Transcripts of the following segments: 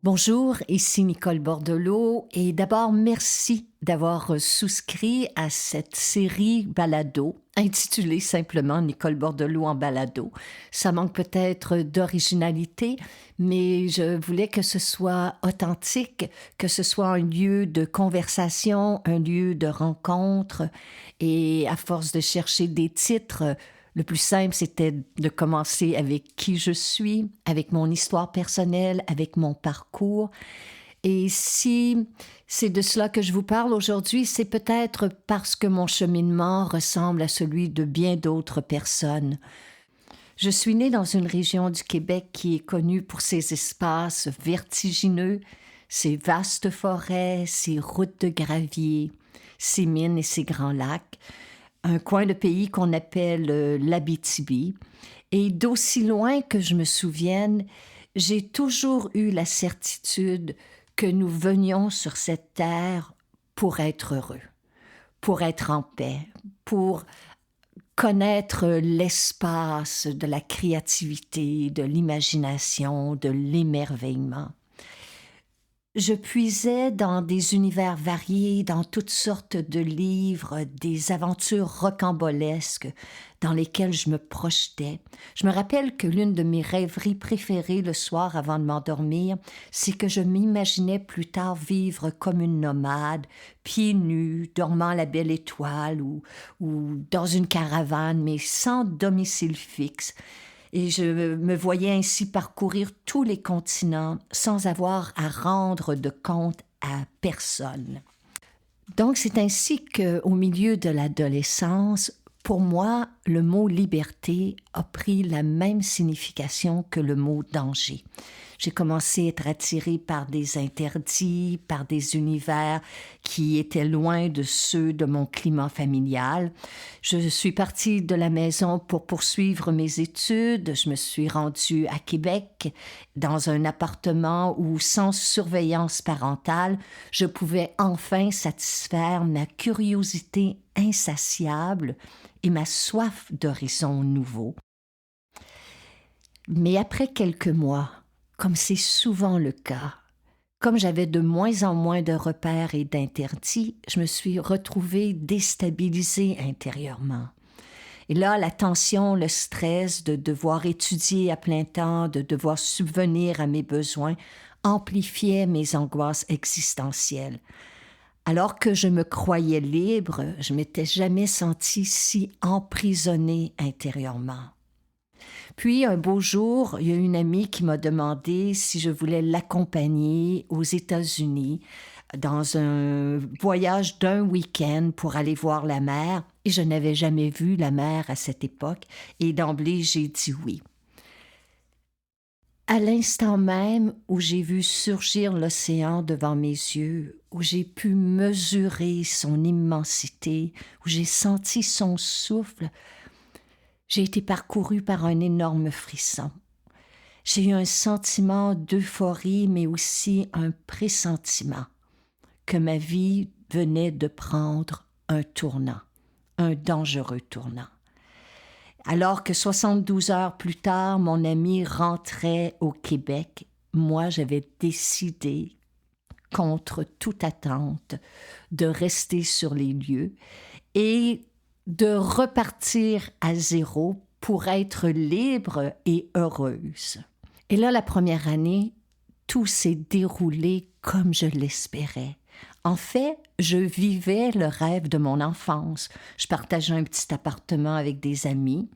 Bonjour, ici Nicole Bordelot et d'abord merci d'avoir souscrit à cette série balado intitulée simplement Nicole Bordelot en balado. Ça manque peut-être d'originalité, mais je voulais que ce soit authentique, que ce soit un lieu de conversation, un lieu de rencontre et à force de chercher des titres, le plus simple, c'était de commencer avec qui je suis, avec mon histoire personnelle, avec mon parcours. Et si c'est de cela que je vous parle aujourd'hui, c'est peut-être parce que mon cheminement ressemble à celui de bien d'autres personnes. Je suis née dans une région du Québec qui est connue pour ses espaces vertigineux, ses vastes forêts, ses routes de gravier, ses mines et ses grands lacs, un coin de pays qu'on appelle l'Abitibi. Et d'aussi loin que je me souvienne, j'ai toujours eu la certitude que nous venions sur cette terre pour être heureux, pour être en paix, pour connaître l'espace de la créativité, de l'imagination, de l'émerveillement. Je puisais dans des univers variés, dans toutes sortes de livres, des aventures rocambolesques dans lesquelles je me projetais. Je me rappelle que l'une de mes rêveries préférées le soir avant de m'endormir, c'est que je m'imaginais plus tard vivre comme une nomade, pieds nus, dormant à la belle étoile ou dans une caravane, mais sans domicile fixe. Et je me voyais ainsi parcourir tous les continents sans avoir à rendre de compte à personne. Donc c'est ainsi qu'au milieu de l'adolescence, pour moi, le mot liberté a pris la même signification que le mot danger. J'ai commencé à être attirée par des interdits, par des univers qui étaient loin de ceux de mon climat familial. Je suis partie de la maison pour poursuivre mes études. Je me suis rendue à Québec dans un appartement où, sans surveillance parentale, je pouvais enfin satisfaire ma curiosité insatiable et ma soif d'horizons nouveaux. Mais après quelques mois, comme c'est souvent le cas, comme j'avais de moins en moins de repères et d'interdits, je me suis retrouvée déstabilisée intérieurement. Et là, la tension, le stress de devoir étudier à plein temps, de devoir subvenir à mes besoins, amplifiaient mes angoisses existentielles. Alors que je me croyais libre, je m'étais jamais sentie si emprisonnée intérieurement. Puis, un beau jour, il y a une amie qui m'a demandé si je voulais l'accompagner aux États-Unis dans un voyage d'un week-end pour aller voir la mer. Et je n'avais jamais vu la mer à cette époque. Et d'emblée, j'ai dit oui. À l'instant même où j'ai vu surgir l'océan devant mes yeux, où j'ai pu mesurer son immensité, où j'ai senti son souffle, j'ai été parcourue par un énorme frisson. J'ai eu un sentiment d'euphorie, mais aussi un pressentiment que ma vie venait de prendre un tournant, un dangereux tournant. Alors que 72 heures plus tard, mon ami rentrait au Québec, moi j'avais décidé, contre toute attente, de rester sur les lieux et de repartir à zéro pour être libre et heureuse. Et là, la première année, tout s'est déroulé comme je l'espérais. En fait, je vivais le rêve de mon enfance. Je partageais un petit appartement avec des amis.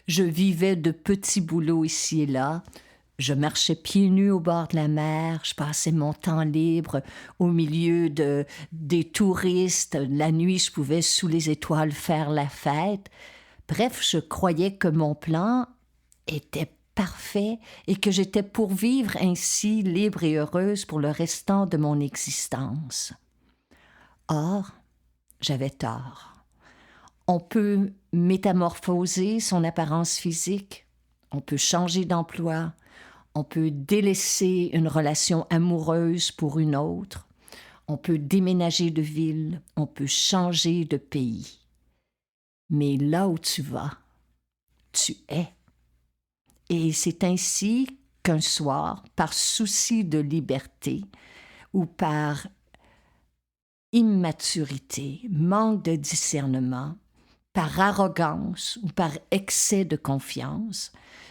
Je vivais de petits boulots ici et là. Je marchais pieds nus au bord de la mer. Je passais mon temps libre au milieu des touristes. La nuit, je pouvais, sous les étoiles, faire la fête. Bref, je croyais que mon plan était parfait et que j'étais pour vivre ainsi libre et heureuse pour le restant de mon existence. Or, j'avais tort. On peut métamorphoser son apparence physique, on peut changer d'emploi, on peut délaisser une relation amoureuse pour une autre, on peut déménager de ville, on peut changer de pays. Mais là où tu vas, tu es. Et c'est ainsi qu'un soir, par souci de liberté ou par immaturité, manque de discernement, par arrogance ou par excès de confiance,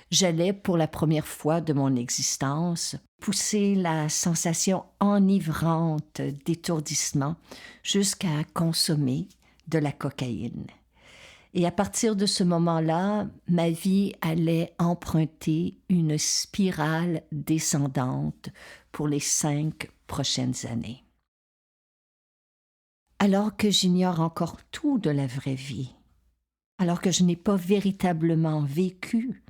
j'allais pour la première fois de mon existence pousser la sensation enivrante d'étourdissement jusqu'à consommer de la cocaïne. Et à partir de ce moment-là, ma vie allait emprunter une spirale descendante pour les 5 prochaines années. Alors que j'ignore encore tout de la vraie vie, alors que je n'ai pas véritablement vécu,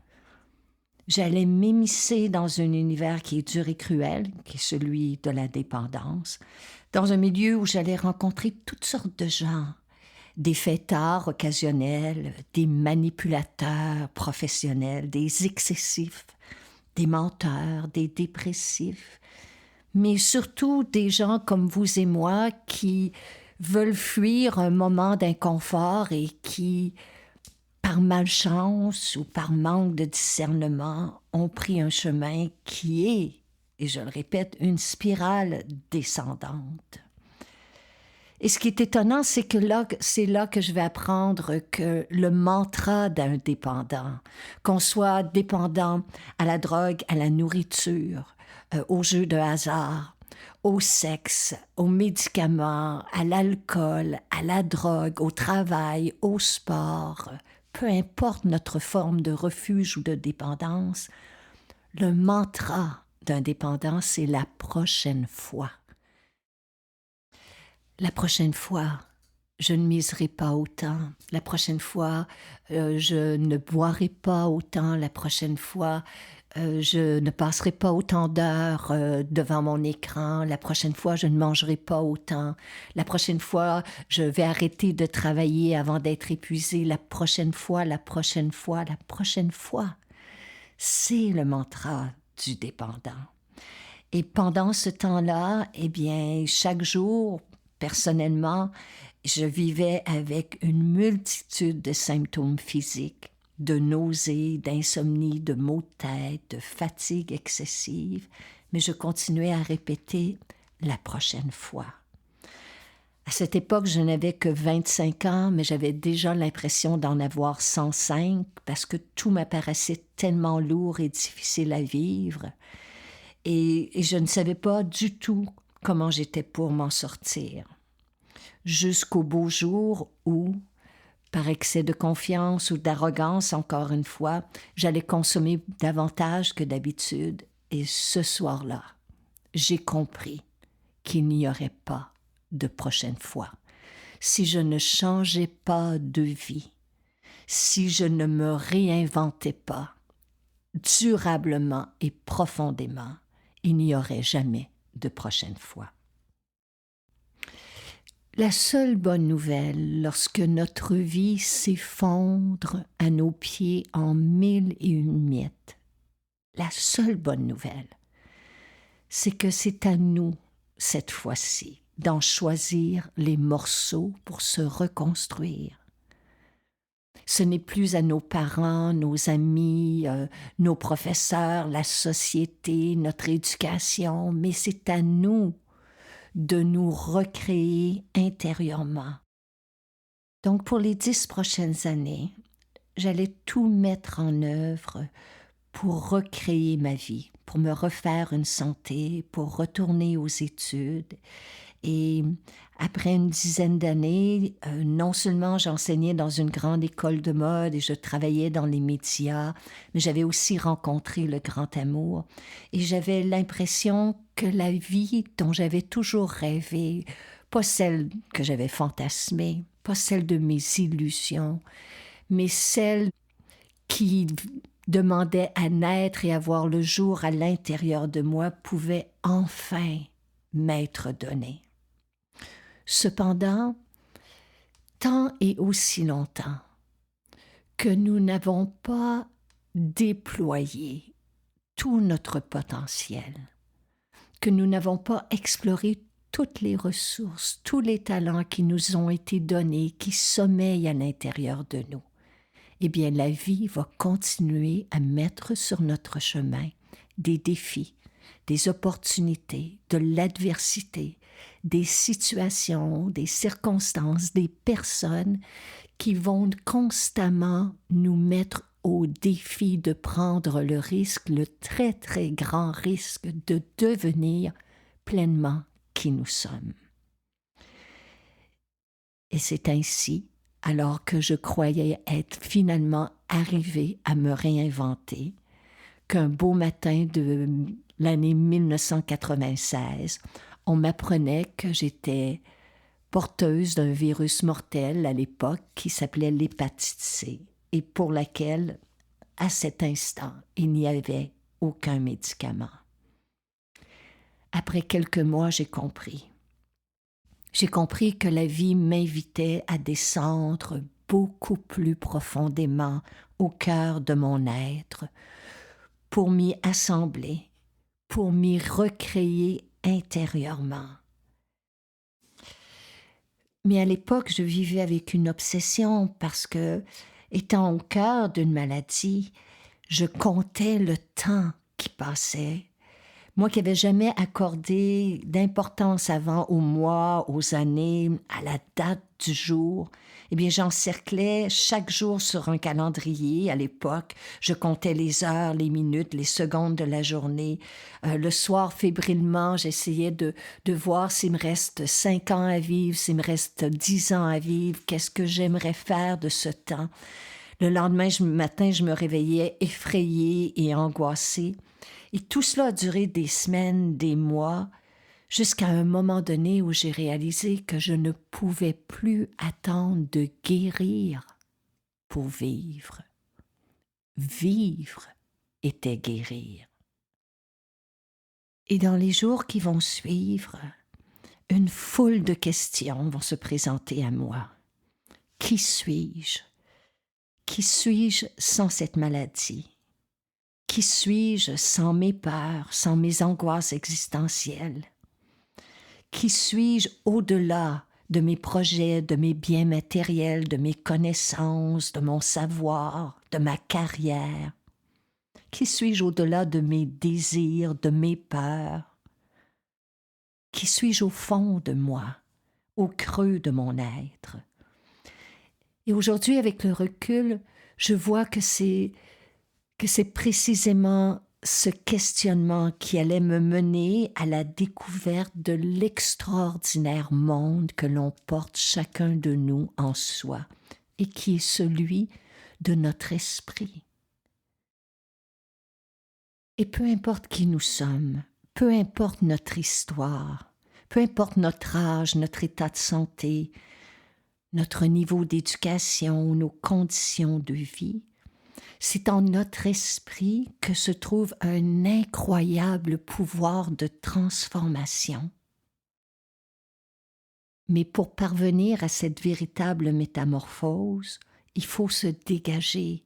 j'allais m'immiscer dans un univers qui est dur et cruel, qui est celui de la dépendance, dans un milieu où j'allais rencontrer toutes sortes de gens, des fêtards occasionnels, des manipulateurs professionnels, des excessifs, des menteurs, des dépressifs, mais surtout des gens comme vous et moi qui veulent fuir un moment d'inconfort et qui, par malchance ou par manque de discernement, ont pris un chemin qui est, et je le répète, une spirale descendante. Et ce qui est étonnant, c'est là que je vais apprendre que le mantra d'un dépendant, qu'on soit dépendant à la drogue, à la nourriture, aux jeux de hasard, au sexe, aux médicaments, à l'alcool, à la drogue, au travail, au sport, peu importe notre forme de refuge ou de dépendance, le mantra d'un dépendant, c'est la prochaine fois. La prochaine fois, je ne miserai pas autant. La prochaine fois, je ne boirai pas autant. La prochaine fois, je ne passerai pas autant d'heures devant mon écran. La prochaine fois, je ne mangerai pas autant. La prochaine fois, je vais arrêter de travailler avant d'être épuisée. La prochaine fois, la prochaine fois, la prochaine fois. C'est le mantra du dépendant. Et pendant ce temps-là, eh bien, chaque jour, personnellement, je vivais avec une multitude de symptômes physiques, de nausées, d'insomnie, de maux de tête, de fatigue excessive, mais je continuais à répéter « la prochaine fois ». À cette époque, je n'avais que 25 ans, mais j'avais déjà l'impression d'en avoir 105 parce que tout m'apparaissait tellement lourd et difficile à vivre. Et je ne savais pas du tout comment j'étais pour m'en sortir. Jusqu'au beau jour où, par excès de confiance ou d'arrogance, encore une fois, j'allais consommer davantage que d'habitude. Et ce soir-là, j'ai compris qu'il n'y aurait pas de prochaine fois. Si je ne changeais pas de vie, si je ne me réinventais pas durablement et profondément, il n'y aurait jamais de prochaine fois. La seule bonne nouvelle, lorsque notre vie s'effondre à nos pieds en 1001 miettes, la seule bonne nouvelle, c'est que c'est à nous, cette fois-ci, d'en choisir les morceaux pour se reconstruire. Ce n'est plus à nos parents, nos amis, nos professeurs, la société, notre éducation, mais c'est à nous de nous recréer intérieurement. Donc pour les 10 prochaines années, j'allais tout mettre en œuvre pour recréer ma vie, pour me refaire une santé, pour retourner aux études. Et après une dizaine d'années, non seulement j'enseignais dans une grande école de mode et je travaillais dans les médias, mais j'avais aussi rencontré le grand amour. Et j'avais l'impression que la vie dont j'avais toujours rêvé, pas celle que j'avais fantasmée, pas celle de mes illusions, mais celle qui demandait à naître et à voir le jour à l'intérieur de moi, pouvait enfin m'être donnée. Cependant, tant et aussi longtemps que nous n'avons pas déployé tout notre potentiel, que nous n'avons pas exploré toutes les ressources, tous les talents qui nous ont été donnés, qui sommeillent à l'intérieur de nous, eh bien la vie va continuer à mettre sur notre chemin des défis, des opportunités, de l'adversité, des situations, des circonstances, des personnes qui vont constamment nous mettre au défi de prendre le risque, le très très grand risque de devenir pleinement qui nous sommes. Et c'est ainsi, alors que je croyais être finalement arrivée à me réinventer, qu'un beau matin de l'année 1996, on m'apprenait que j'étais porteuse d'un virus mortel à l'époque qui s'appelait l'hépatite C et pour laquelle, à cet instant, il n'y avait aucun médicament. Après quelques mois, j'ai compris. J'ai compris que la vie m'invitait à descendre beaucoup plus profondément au cœur de mon être, pour m'y assembler, pour m'y recréer intérieurement. Mais à l'époque, je vivais avec une obsession parce que, étant au cœur d'une maladie, je comptais le temps qui passait. Moi qui n'avais jamais accordé d'importance avant aux mois, aux années, à la date du jour, eh bien j'encerclais chaque jour sur un calendrier à l'époque. Je comptais les heures, les minutes, les secondes de la journée. Le soir, fébrilement, j'essayais de voir s'il me reste 5 ans à vivre, s'il me reste 10 ans à vivre, qu'est-ce que j'aimerais faire de ce temps. Le lendemain matin, je me réveillais effrayée et angoissée. Et tout cela a duré des semaines, des mois, jusqu'à un moment donné où j'ai réalisé que je ne pouvais plus attendre de guérir pour vivre. Vivre était guérir. Et dans les jours qui vont suivre, une foule de questions vont se présenter à moi. Qui suis-je? Qui suis-je sans cette maladie? Qui suis-je sans mes peurs, sans mes angoisses existentielles? Qui suis-je au-delà de mes projets, de mes biens matériels, de mes connaissances, de mon savoir, de ma carrière? Qui suis-je au-delà de mes désirs, de mes peurs? Qui suis-je au fond de moi, au creux de mon être? Et aujourd'hui, avec le recul, je vois que c'est précisément ce questionnement qui allait me mener à la découverte de l'extraordinaire monde que l'on porte chacun de nous en soi et qui est celui de notre esprit. Et peu importe qui nous sommes, peu importe notre histoire, peu importe notre âge, notre état de santé, notre niveau d'éducation ou nos conditions de vie, c'est en notre esprit que se trouve un incroyable pouvoir de transformation. Mais pour parvenir à cette véritable métamorphose, il faut se dégager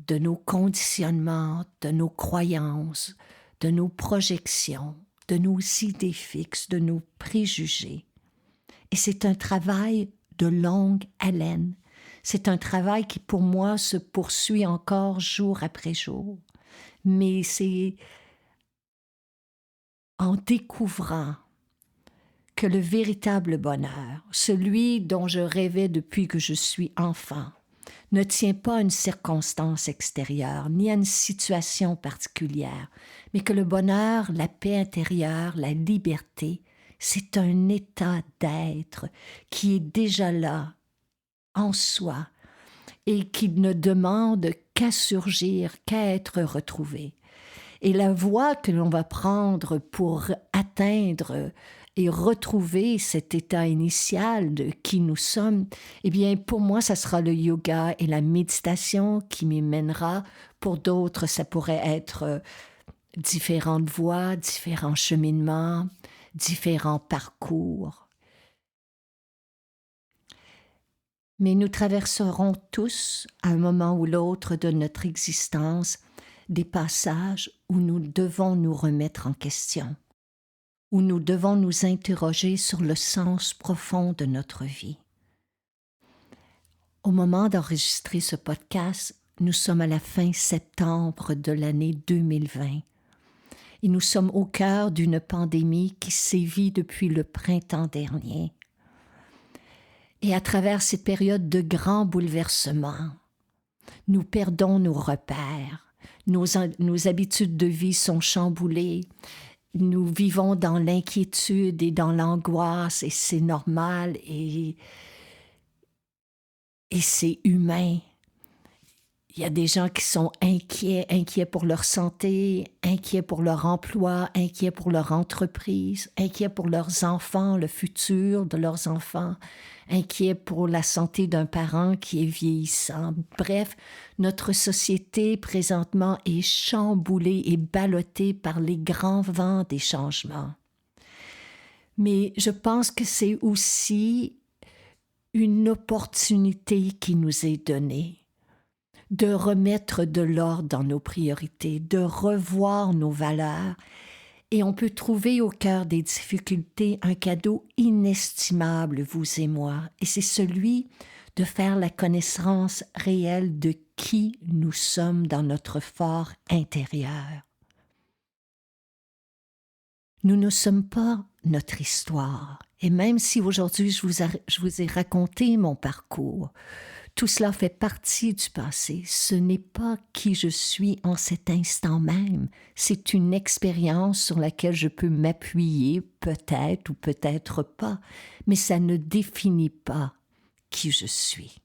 de nos conditionnements, de nos croyances, de nos projections, de nos idées fixes, de nos préjugés. Et c'est un travail de longue haleine. C'est un travail qui, pour moi, se poursuit encore jour après jour. Mais c'est en découvrant que le véritable bonheur, celui dont je rêvais depuis que je suis enfant, ne tient pas à une circonstance extérieure, ni à une situation particulière, mais que le bonheur, la paix intérieure, la liberté, c'est un état d'être qui est déjà là, en soi, et qui ne demande qu'à surgir, qu'à être retrouvé. Et la voie que l'on va prendre pour atteindre et retrouver cet état initial de qui nous sommes, eh bien, pour moi, ça sera le yoga et la méditation qui m'y mènera. Pour d'autres, ça pourrait être différentes voies, différents cheminements, différents parcours. Mais nous traverserons tous, à un moment ou l'autre de notre existence, des passages où nous devons nous remettre en question, où nous devons nous interroger sur le sens profond de notre vie. Au moment d'enregistrer ce podcast, nous sommes à la fin septembre de l'année 2020. et nous sommes au cœur d'une pandémie qui sévit depuis le printemps dernier. Et à travers cette période de grands bouleversements, nous perdons nos repères, nos habitudes de vie sont chamboulées, nous vivons dans l'inquiétude et dans l'angoisse, et c'est normal et c'est humain. Il y a des gens qui sont inquiets pour leur santé, inquiets pour leur emploi, inquiets pour leur entreprise, inquiets pour leurs enfants, le futur de leurs enfants, inquiets pour la santé d'un parent qui est vieillissant. Bref, notre société présentement est chamboulée et ballottée par les grands vents des changements. Mais je pense que c'est aussi une opportunité qui nous est donnée de remettre de l'ordre dans nos priorités, de revoir nos valeurs, et on peut trouver au cœur des difficultés un cadeau inestimable, vous et moi, et c'est celui de faire la connaissance réelle de qui nous sommes dans notre fort intérieur. Nous ne sommes pas notre histoire, et même si aujourd'hui je vous ai raconté mon parcours, tout cela fait partie du passé. Ce n'est pas qui je suis en cet instant même. C'est une expérience sur laquelle je peux m'appuyer, peut-être ou peut-être pas, mais ça ne définit pas qui je suis.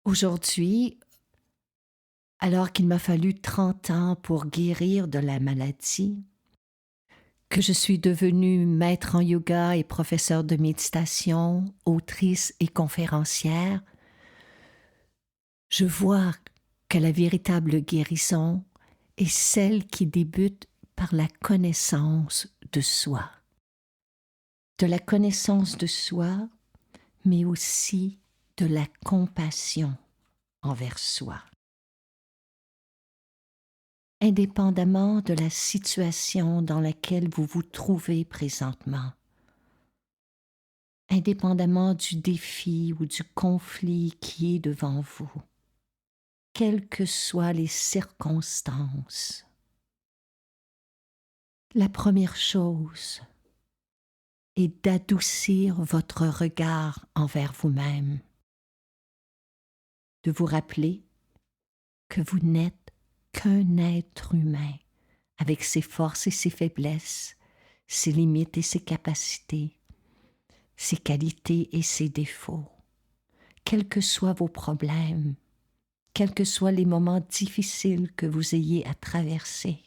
Aujourd'hui, alors qu'il m'a fallu 30 ans pour guérir de la maladie, que je suis devenue maître en yoga et professeure de méditation, autrice et conférencière, je vois que la véritable guérison est celle qui débute par la connaissance de soi. De la connaissance de soi, mais aussi de la compassion envers soi. Indépendamment de la situation dans laquelle vous vous trouvez présentement, indépendamment du défi ou du conflit qui est devant vous, quelles que soient les circonstances, la première chose est d'adoucir votre regard envers vous-même, de vous rappeler que vous n'êtes qu'un être humain, avec ses forces et ses faiblesses, ses limites et ses capacités, ses qualités et ses défauts. Quels que soient vos problèmes, quels que soient les moments difficiles que vous ayez à traverser,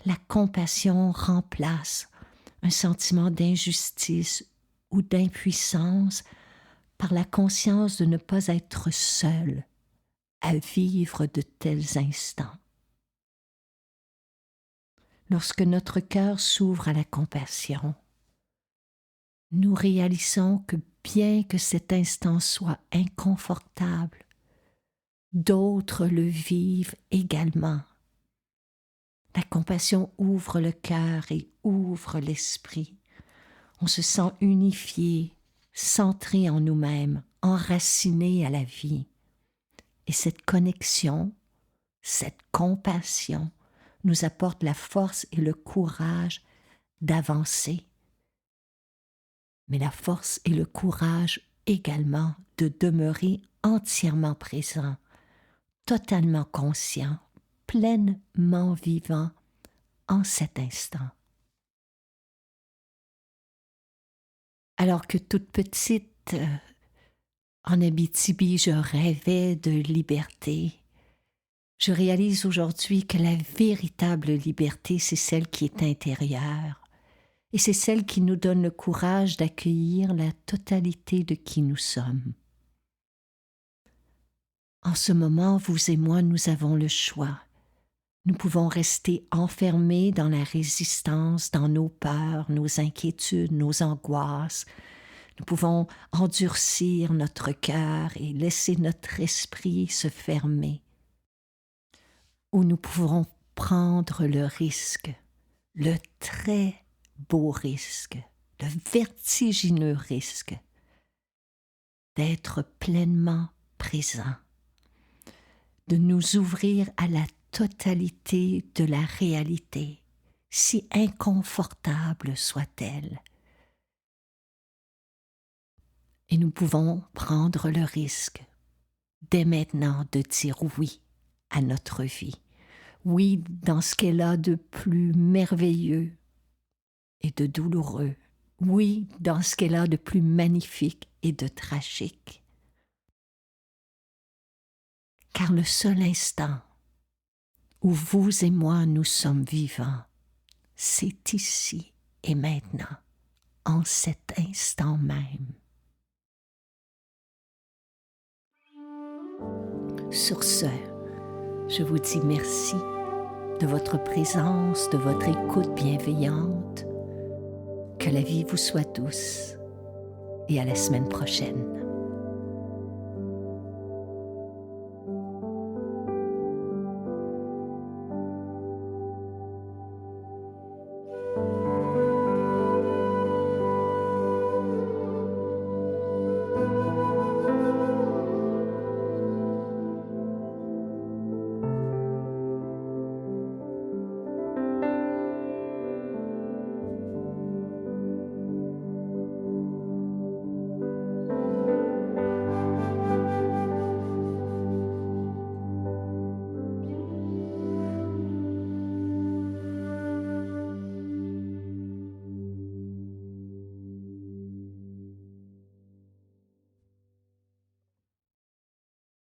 la compassion remplace un sentiment d'injustice ou d'impuissance par la conscience de ne pas être seul à vivre de tels instants. Lorsque notre cœur s'ouvre à la compassion, nous réalisons que bien que cet instant soit inconfortable, d'autres le vivent également. La compassion ouvre le cœur et ouvre l'esprit. On se sent unifié, centré en nous-mêmes, enraciné à la vie. Et cette connexion, cette compassion nous apporte la force et le courage d'avancer. Mais la force et le courage également de demeurer entièrement présent, totalement conscient, pleinement vivant en cet instant. Alors que toute petite, en Abitibi, je rêvais de liberté. Je réalise aujourd'hui que la véritable liberté, c'est celle qui est intérieure. Et c'est celle qui nous donne le courage d'accueillir la totalité de qui nous sommes. En ce moment, vous et moi, nous avons le choix. Nous pouvons rester enfermés dans la résistance, dans nos peurs, nos inquiétudes, nos angoisses. Nous pouvons endurcir notre cœur et laisser notre esprit se fermer. Ou nous pouvons prendre le risque, le très beau risque, le vertigineux risque d'être pleinement présent, de nous ouvrir à la totalité de la réalité, si inconfortable soit-elle. Et nous pouvons prendre le risque, dès maintenant, de dire oui à notre vie. Oui, dans ce qu'elle a de plus merveilleux et de douloureux. Oui, dans ce qu'elle a de plus magnifique et de tragique. Car le seul instant où vous et moi nous sommes vivants, c'est ici et maintenant, en cet instant même. Sur ce, je vous dis merci de votre présence, de votre écoute bienveillante. Que la vie vous soit douce et à la semaine prochaine.